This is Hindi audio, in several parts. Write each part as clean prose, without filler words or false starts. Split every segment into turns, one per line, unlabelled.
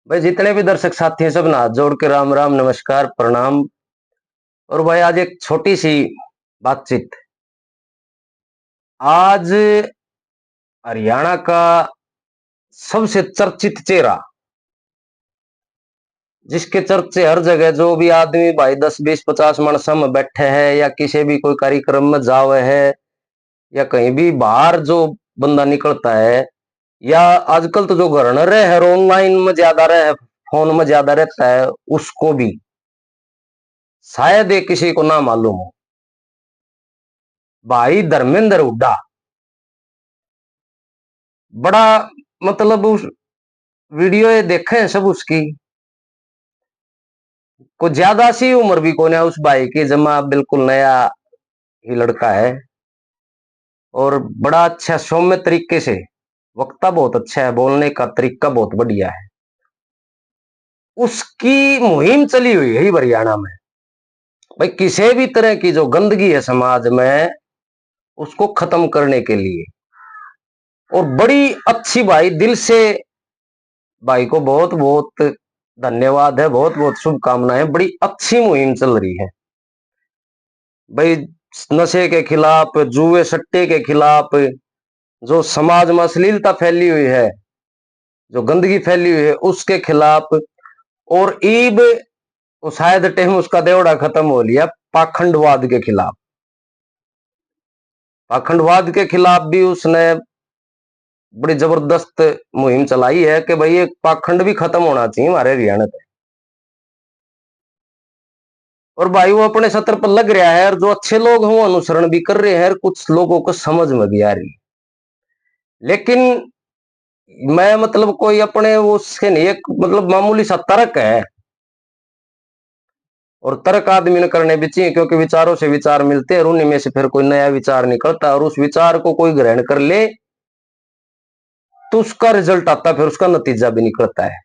भाई जितने भी दर्शक साथी हैं सब ना हाथ जोड़ के राम राम नमस्कार प्रणाम। और भाई आज एक छोटी सी बातचीत। आज हरियाणा का सबसे चर्चित चेहरा, जिसके चर्चे हर जगह, जो भी आदमी भाई 10 20 50 मानस में बैठे हैं या किसी भी कोई कार्यक्रम में जावे है या कहीं भी बाहर जो बंदा निकलता है, या आजकल तो जो घर न रहे है ऑनलाइन में ज्यादा रहे, फोन में ज्यादा रहता है, उसको भी शायद ये किसी को ना मालूम हो। भाई धर्मेंद्र हुड्डा, बड़ा मतलब उस वीडियो ये देखे हैं सब उसकी, को ज्यादा सी उम्र भी कोने उस भाई की, जमा बिल्कुल नया ही लड़का है। और बड़ा अच्छा सौम्य तरीके से, वक्ता बहुत अच्छा है, बोलने का तरीका बहुत बढ़िया है। उसकी मुहिम चली हुई है हरियाणा में, भाई किसी भी तरह की जो गंदगी है समाज में उसको खत्म करने के लिए। और बड़ी अच्छी, भाई दिल से भाई को बहुत बहुत धन्यवाद है, बहुत बहुत शुभकामनाएं। बड़ी अच्छी मुहिम चल रही है भाई, नशे के खिलाफ, जुए सट्टे के खिलाफ, जो समाज में अश्लीलता फैली हुई है, जो गंदगी फैली हुई है उसके खिलाफ। और ईब शायद टाइम उसका देवड़ा खत्म हो लिया, पाखंडवाद के खिलाफ। पाखंडवाद के खिलाफ भी उसने बड़ी जबरदस्त मुहिम चलाई है कि भाई ये पाखंड भी खत्म होना चाहिए हमारे हरियाणा पे। और भाई वो अपने सत्र पर लग रहा है, और जो अच्छे लोग हैं वो अनुसरण भी कर रहे हैं, कुछ लोगों को समझ में भी आ रही है। लेकिन मैं मतलब कोई अपने उससे नहीं, एक मतलब मामूली सा तर्क है, और तर्क आदमी ने करने भी चाहिए, क्योंकि विचारों से विचार मिलते हैं और उन्हीं में से फिर कोई नया विचार निकलता है, और उस विचार को कोई ग्रहण कर ले तो उसका रिजल्ट आता है, फिर उसका नतीजा भी निकलता है।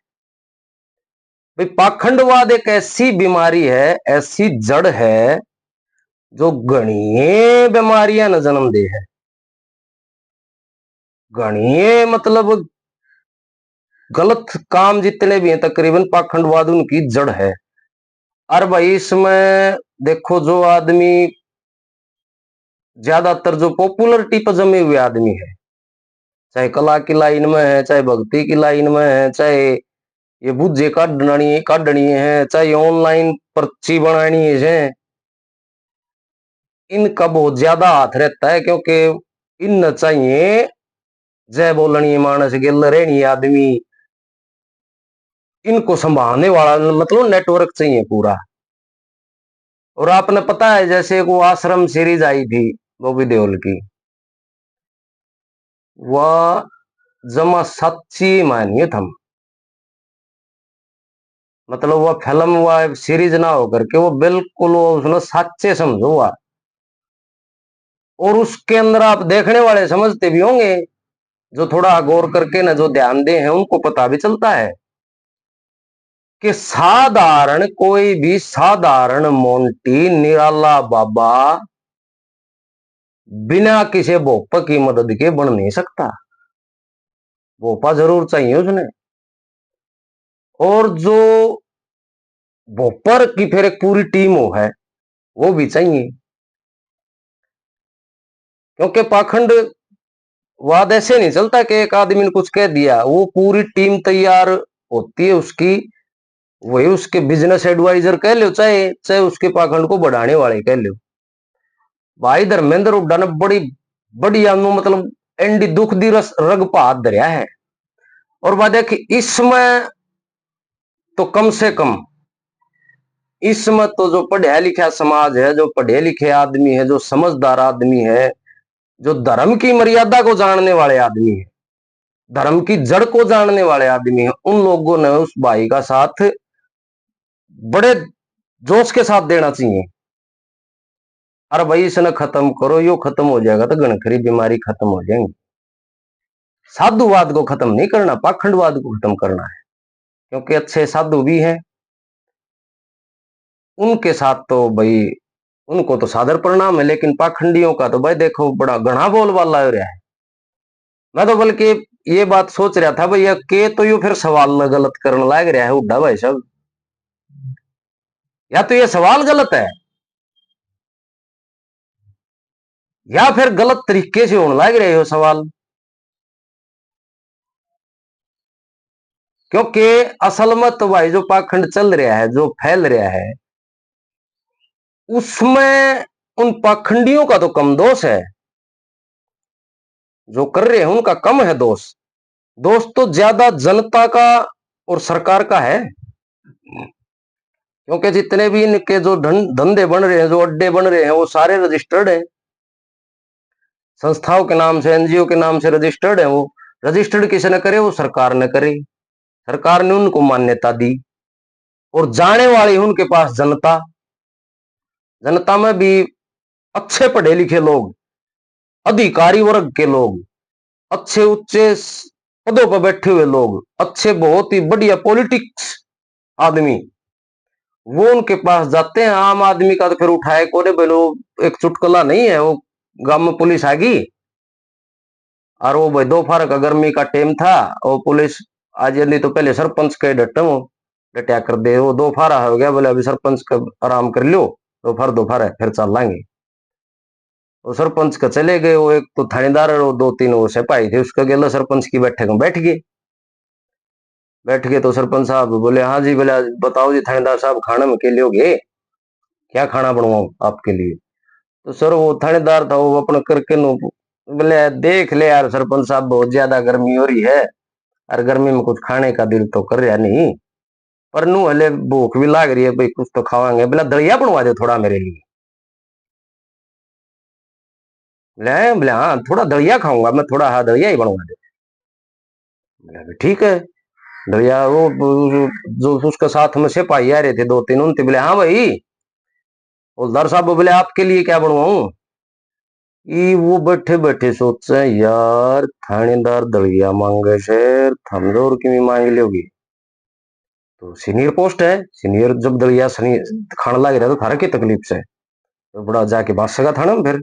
भाई पाखंडवाद एक ऐसी बीमारी है, ऐसी जड़ है जो घनी बीमारियां न जन्म दे है। घनी मतलब गलत काम जितने भी हैं तकरीबन पाखंडवाद उनकी जड़ है। और भाई इसमें देखो, जो आदमी ज्यादातर जो पॉपुलरिटी पर जमे हुए आदमी है, चाहे कला की लाइन में है, चाहे भक्ति की लाइन में है, चाहे ये बुझे काटनी है, चाहे ऑनलाइन पर्ची बनानी है, इनका बहुत ज्यादा हाथ रहता है। क्योंकि इन चाहिए जय बोलनी मानस गिल रहनी आदमी, इनको संभालने वाला मतलब नेटवर्क चाहिए पूरा। और आपने पता है जैसे वो आश्रम सीरीज आई थी बॉबी देओल की, वह जमा सच्ची मानिए थम, मतलब वह फिल्म वह सीरीज ना होकर के वो बिल्कुल वो उसने सच्चे समझो हुआ। और उसके अंदर आप देखने वाले समझते भी होंगे, जो थोड़ा गौर करके ना जो ध्यान दे हैं उनको पता भी चलता है कि साधारण कोई भी साधारण मोंटी निराला बाबा बिना किसी भोपा की मदद के बन नहीं सकता। भोपा जरूर चाहिए उसने, और जो भोपर की फिर एक पूरी टीम हो है वो भी चाहिए। क्योंकि पाखंड वाद ऐसे नहीं चलता कि एक आदमी ने कुछ कह दिया, वो पूरी टीम तैयार होती है उसकी। वही उसके बिजनेस एडवाइजर कह लो, चाहे चाहे उसके पाखंड को बढ़ाने वाले कह लो। भाई धर्मेंद्र हुड्डा ने बड़ी बढ़िया मतलब एंडी दुख दी रग पात धरिया है। और वह देख इसमें तो कम से कम, इसमें तो जो पढ़ा लिखा समाज है, जो पढ़े लिखे आदमी है, जो समझदार आदमी है, जो धर्म की मर्यादा को जानने वाले आदमी है, धर्म की जड़ को जानने वाले आदमी है, उन लोगों ने उस भाई का साथ बड़े जोश के साथ देना चाहिए। अरे भाई इसे खत्म करो, यो खत्म हो जाएगा तो गणखरी बीमारी खत्म हो जाएंगी। साधुवाद को खत्म नहीं करना, पाखंडवाद को खत्म करना है। क्योंकि अच्छे साधु भी हैं, उनके साथ तो भाई उनको तो सादर प्रणाम है, लेकिन पाखंडियों का तो भाई देखो बड़ा घना बोल वाला हो रहा है। मैं तो बल्कि ये बात सोच रहा था भैया के तो यू फिर सवाल गलत करने लग रहा है उड्डा भाई साहब, या तो ये सवाल गलत है या फिर गलत तरीके से होने लग रहे हो सवाल। क्योंकि असल में तो भाई जो पाखंड चल रहा है, जो फैल रहा है, उसमें उन पाखंडियों का तो कम दोष है, जो कर रहे हैं उनका कम है दोष। दोष तो ज्यादा जनता का और सरकार का है। क्योंकि जितने भी इनके जो धंधे बन रहे हैं, जो अड्डे बन रहे हैं, वो सारे रजिस्टर्ड है, संस्थाओं के नाम से, एनजीओ के नाम से रजिस्टर्ड है। वो रजिस्टर्ड किसी ने करे, वो सरकार ने करे, सरकार ने उनको मान्यता दी, और जाने वाली उनके पास जनता, जनता में भी अच्छे पढ़े लिखे लोग, अधिकारी वर्ग के लोग, अच्छे उच्चे पदों पर बैठे हुए लोग, अच्छे बहुत ही बढ़िया पॉलिटिक्स आदमी, वो उनके पास जाते हैं। आम आदमी का तो फिर उठाए कोरे बोलो, एक चुटकुला नहीं है वो, गांव में पुलिस आ गई और वो भाई दोपहर का गर्मी का टाइम था, वो पुलिस आज नहीं तो पहले सरपंच के डटा कर दे, वो दोपहर हो गया, बोले अभी सरपंच का आराम कर लो, दोपहर दोपहर है फिर चल लाएंगे। वो सरपंच का चले गए, वो एक तो थानेदार और दो तीन वो सिपाही थे, उसका गेलो सरपंच की बैठक में बैठ गए। बैठ गए तो सरपंच साहब बोले हाँ जी, बोले बताओ जी थानेदार साहब, खाना में के लियोगे, क्या खाना बनवाऊं आपके लिए। तो सर वो थानेदार था, वो अपना करके नो बोले देख ले यार सरपंच साहब, बहुत ज्यादा गर्मी हो रही है और गर्मी में कुछ खाने का दिल तो कर रहा नहीं, पर नू हले भूख भी लाग रही है भाई, कुछ तो खावांगे, बोला दलिया बनवा दे थोड़ा मेरे लिए। बोले हाँ थोड़ा दलिया खाऊंगा मैं, थोड़ा हाँ दलिया ही बनवा दे। बोला ठीक है। दलिया वो जो उसका साथ में सिपाही आ रहे थे दो तीन, उनसे बोले हाँ भाई हौलदार साहब, बोले आपके लिए क्या बनवाऊं। वो बैठे बैठे सोचे यार थानेदार दलिया मांगे से, हम और की मांग लोगी, तो सीनियर पोस्ट है, सीनियर जब दलिया खाने लग रहा तो थारा की तकलीफ से, तो बड़ा जाके बात सका थाना में फिर।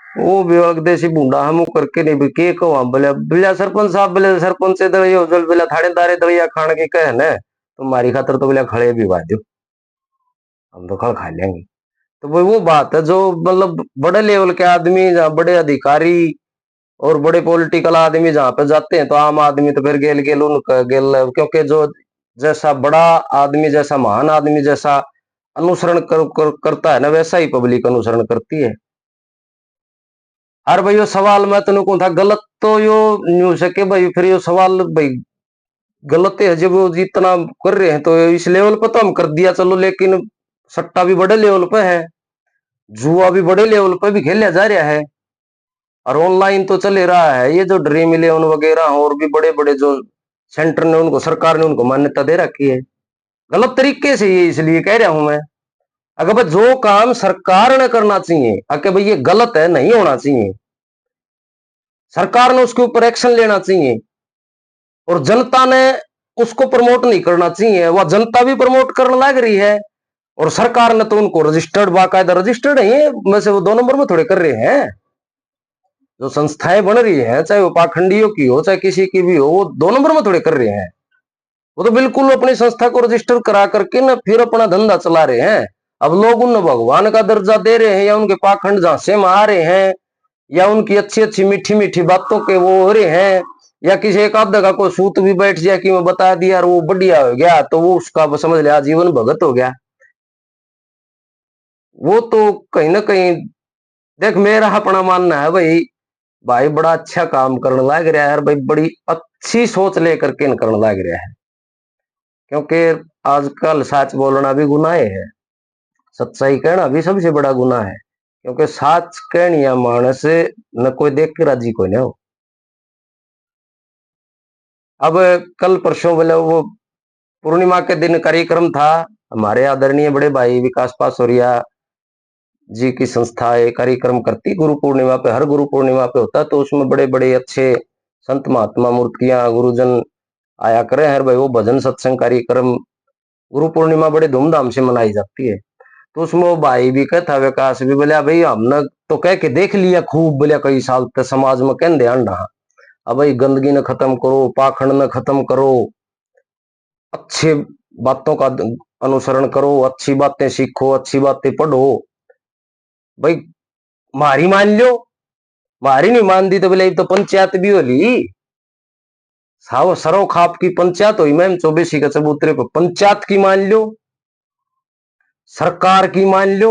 वो विभाग देसी बूंदा हम करके नहीं भी के कहो, बोले बोले सरपंच साहब, बोले सरपंच से दलिया बोले थानेदार दलिया खाने की कहे न, तुम्हारी खातर तो बोले खड़े भी बात दो, हम तो खड़ खा लेंगे। तो भाई वो बात है, जो मतलब बड़े लेवल के आदमी, जहाँ बड़े अधिकारी और बड़े पॉलिटिकल आदमी जहाँ पे जाते हैं, तो आम आदमी तो फिर गेल गेल उनका गेल, क्योंकि जो जैसा बड़ा आदमी, जैसा महान आदमी जैसा अनुसरण करता है ना, वैसा ही पब्लिक अनुसरण करती है। और भाई यो सवाल मैं तेन को था गलत, तो यो न्यूज है कि भाई फिर यो सवाल भाई गलत है, जब वो जितना कर रहे हैं तो इस लेवल पर तो हम कर दिया चलो, लेकिन सट्टा भी बड़े लेवल पे है, जुआ भी बड़े लेवल पे भी खेला जा रहा है, और ऑनलाइन तो चल रहा है। ये जो ड्रीम इलेवन वगैरह और भी बड़े बड़े जो सेंटर ने उनको, सरकार ने उनको मान्यता दे रखी है गलत तरीके से, ये इसलिए कह रहा हूं मैं। अगर भाई जो काम सरकार ने करना चाहिए, अगर भाई ये गलत है, नहीं होना चाहिए, सरकार ने उसके ऊपर एक्शन लेना चाहिए, और जनता ने उसको प्रमोट नहीं करना चाहिए। वह जनता भी प्रमोट करने लग रही है, और सरकार ने तो उनको रजिस्टर्ड, बाकायदा रजिस्टर्ड है, वैसे वो दो नंबर में थोड़े कर रहे हैं। जो संस्थाएं बन रही हैं, चाहे वो पाखंडियों की हो चाहे किसी की भी हो, वो दो नंबर में थोड़े कर रहे हैं। वो तो बिल्कुल अपनी संस्था को रजिस्टर करा करके ना फिर अपना धंधा चला रहे हैं। अब लोग उन भगवान का दर्जा दे रहे हैं, या उनके पाखंड झांसे में आ रहे हैं, या उनकी अच्छी अच्छी मीठी मीठी बातों के वो हो रहे हैं, या किसी एक आध का कोई सूत भी बैठ जाए कि मैं बता दिया और वो बढ़िया हो गया, तो वो उसका समझ लिया जीवन भगत हो गया। वो तो कहीं ना कहीं, देख मेरा अपना मानना है भाई, भाई बड़ा अच्छा काम करने लग रहा है भाई, बड़ी अच्छी सोच लेकर के करने लग रहा है। क्योंकि आजकल सच बोलना भी गुनाह है, सच्चाई कहना भी सबसे बड़ा गुनाह है। क्योंकि सच कहनिया मानस न कोई देख के राजी कोई ना हो। अब कल परसों बोले वो पूर्णिमा के दिन कार्यक्रम था, हमारे आदरणीय बड़े भाई विकास पासोरिया जी की संस्था एक कार्यक्रम करती गुरु पूर्णिमा पे, हर गुरु पूर्णिमा पे होता, तो उसमें बड़े बड़े अच्छे संत महात्मा मूर्तियां गुरुजन आया करे हैं भाई। वो भजन सत्संग कार्यक्रम गुरु पूर्णिमा बड़े धूमधाम से मनाई जाती है। तो उसमें वो भाई भी कहता विकास भी बोलिया भाई हमने तो कह के देख लिया खूब, बोलिया कई साल तक समाज में कहते अंडा अब भाई गंदगी न खत्म करो, पाखंड न खत्म करो, अच्छे बातों का अनुसरण करो, अच्छी बातें सीखो, अच्छी बातें पढ़ो। भाई मारी मान लो, मारी नहीं मान दी तो बोले तो पंचायत भी होली, साव सरो खाप की पंचायत हुई मैम, चौबीसी का चबूतरे पर पंचायत की मान लो, सरकार की मान लो,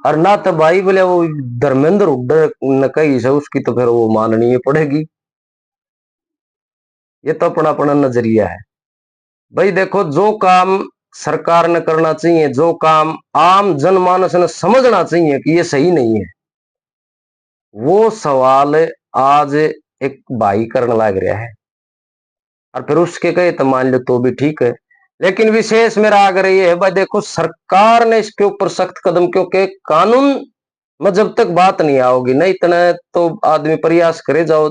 और ना तो भाई बोले वो धर्मेंद्र हुड्डा ने कही से उसकी तो फिर वो माननी ही पड़ेगी। ये तो अपना अपना नजरिया है। भाई देखो जो काम सरकार ने करना चाहिए, जो काम आम जनमानस ने समझना चाहिए कि ये सही नहीं है, वो सवाल आज एक भाई करने लग रहा है, और फिर उसके कहे तो मान लो तो भी ठीक है। लेकिन विशेष मेरा आग्रह ये है भाई देखो सरकार ने इसके ऊपर सख्त कदम, क्योंकि कानून में जब तक बात नहीं आओगी ना इतना तो आदमी प्रयास करे जाओ,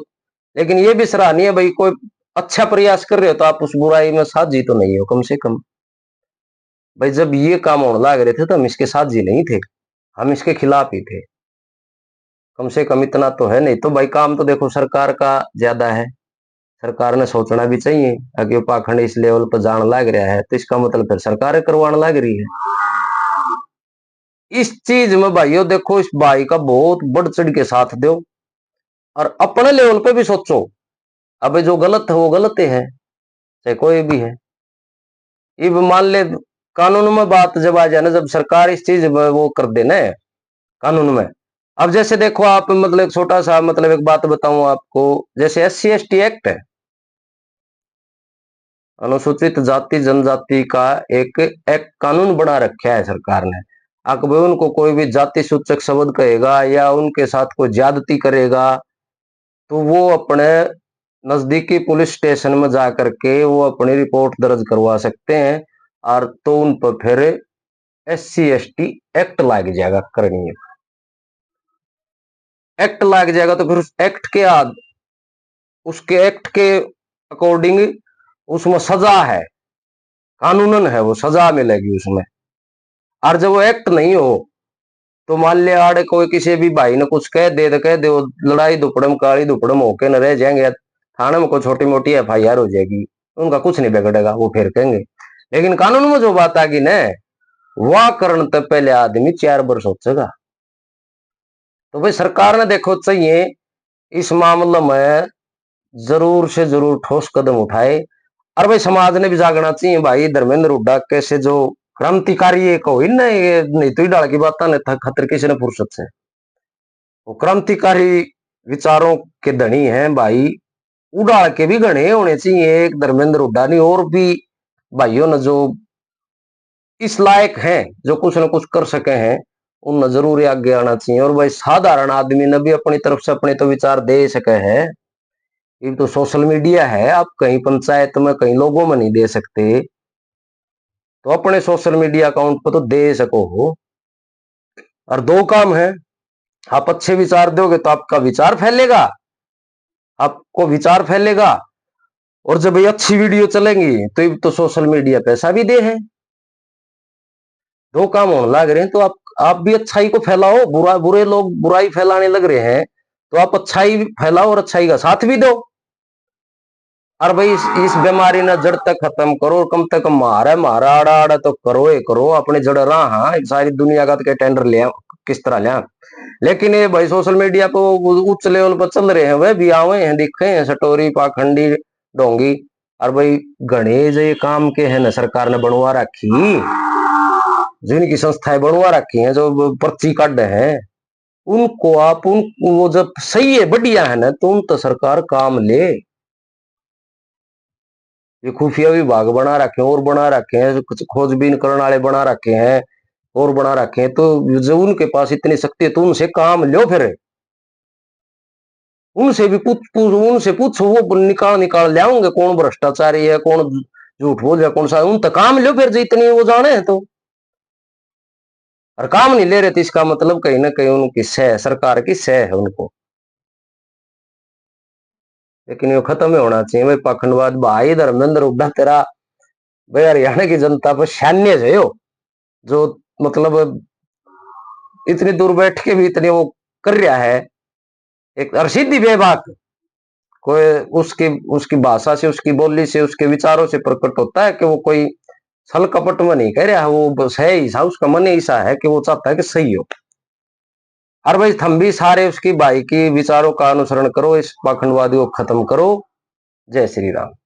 लेकिन ये भी सराहनीय है भाई कोई अच्छा प्रयास कर रहे हो तो आप उस बुराई में साझी तो नहीं हो कम से कम। भाई जब ये काम होने लग रहे थे तो हम इसके साझी नहीं थे, हम इसके खिलाफ ही थे, कम से कम इतना तो है। नहीं तो भाई काम तो देखो सरकार का ज्यादा है, सरकार ने सोचना भी चाहिए अगर पाखंड इस लेवल पर जान लग रहा है तो इसका मतलब फिर सरकार करवाने लग रही है। इस चीज में भाइयों देखो इस भाई का बहुत बढ़ चढ़ के साथ दो और अपने लेवल पे भी सोचो। अब जो गलत है वो गलत ही है, चाहे कोई भी है। अब मान ले कानून में बात जब आ जाए ना, जब सरकार इस चीज में वो कर देना है कानून में। अब जैसे देखो आप मतलब एक छोटा सा मतलब एक बात बताऊं आपको, जैसे SC ST एक्ट है, अनुसूचित जाति जनजाति का एक कानून बना रखा है सरकार ने। अगर उनको कोई भी जाति सूचक शब्द कहेगा या उनके साथ कोई ज्यादती करेगा तो वो अपने नजदीकी पुलिस स्टेशन में जाकर के वो अपनी रिपोर्ट दर्ज करवा सकते हैं, और तो उन पर फिर SC ST एक्ट लग जाएगा, करनी एक्ट लग जाएगा। तो फिर उस एक्ट के उसके एक्ट के अकॉर्डिंग उसमें सजा है, कानूनन है, वो सजा मिलेगी उसमें। और जब वो एक्ट नहीं हो तो मान लिया आड़े कोई किसी भी भाई ने कुछ कह दे तो कह दे, वो लड़ाई दुपड़म काली दुपड़म होके न रह जाएंगे, थाने में कोई छोटी मोटी FIR हो जाएगी, उनका कुछ नहीं बिगड़ेगा, वो फिर कहेंगे। लेकिन कानून में जो बात आ गई न वह करण तो पहले आदमी 4 बार सोचेगा। तो भाई सरकार ने देखो चाहिए इस मामले में जरूर से जरूर ठोस कदम उठाए, और भाई समाज ने भी जागना चाहिए। भाई धर्मेंद्र हुड्डा कैसे जो क्रांतिकारी एक हो ना, ये नहीं तो डाल की बात ने खतर किसी ने फुर्सत से, वो क्रांतिकारी विचारों के धनी हैं भाई, उड़ाल के भी गणे होने चाहिए एक धर्मेंद्र हुड्डा नहीं, और भी भाइयों ने जो इस लायक हैं जो कुछ न कुछ कर सके हैं उन जरूर आगे आना चाहिए। और भाई साधारण आदमी ने भी अपनी तरफ से अपने तो विचार दे सके हैं। ये तो सोशल मीडिया है, आप कहीं पंचायत में कहीं लोगों में नहीं दे सकते, तो अपने सोशल मीडिया अकाउंट पर तो दे सको हो। और दो काम है, आप अच्छे विचार दोगे तो आपका विचार फैलेगा, आपको विचार फैलेगा, और जब ये अच्छी वीडियो चलेंगी तो सोशल मीडिया पैसा भी दे है। दो काम होने लग रहे हैं, तो आप भी अच्छाई को फैलाओ, बुरे लोग बुराई फैलाने लग रहे हैं तो आप अच्छाई फैलाओ और अच्छाई का साथ भी दो। और भाई इस बीमारी ना जड़ तक खत्म करो, कम से कम मारा आड़ा आड़ा तो करो ही करो, अपने जड़ रहा हाँ सारी दुनिया का के टेंडर ले किस तरह लिया। लेकिन ये भाई सोशल मीडिया पे उच्च लेवल पर चल रहे हैं, वह भी आवे हैं दिखे हैं सटोरी पाखंडी डोंगी। और भाई गणेश ये काम के है ना सरकार ने बनवा रखी, जिनकी संस्थाएं बनवा रखी हैं जो पर्ची काट हैं, उनको आप वो जब सही है बढ़िया है ना तो उन तो सरकार काम ले। ये खुफिया विभाग बना रखे हैं और बना रखे हैं, कुछ खोजबीन करने वाले बना रखे हैं और बना रखे हैं, तो जो उनके पास इतनी शक्ति है तो उनसे काम लो, फिर उनसे भी उनसे पूछो, वो निकाल निकाल ले आऊंगे कौन भ्रष्टाचारी है कौन झूठ बोल रहा कौन सा, उन तक काम लो फिर जितनी वो जाने हैं तो। और काम नहीं ले रहे थे इसका मतलब कहीं ना कहीं उनकी सह सरकार की सह है उनको। लेकिन ये खत्म ही होना चाहिए भाई पाखंडवाद। भाई धर्मेंद्र हुड्डा तेरा भाई हरियाणा की जनता पर सैन्य है जो मतलब इतनी दूर बैठ के भी इतने वो कर रहा है, एक अरसीदी बेबाक कोई उसकी उसकी भाषा से, उसकी बोली से, उसके विचारों से प्रकट होता है कि वो कोई छल कपट में नहीं कह रहा है, वो बस है ऐसा, उसका मन ऐसा है कि वो चाहता है कि सही हो। और भाई थम भी सारे उसकी भाई की विचारों का अनुसरण करो, इस पाखंडवादी को खत्म करो। जय श्री राम।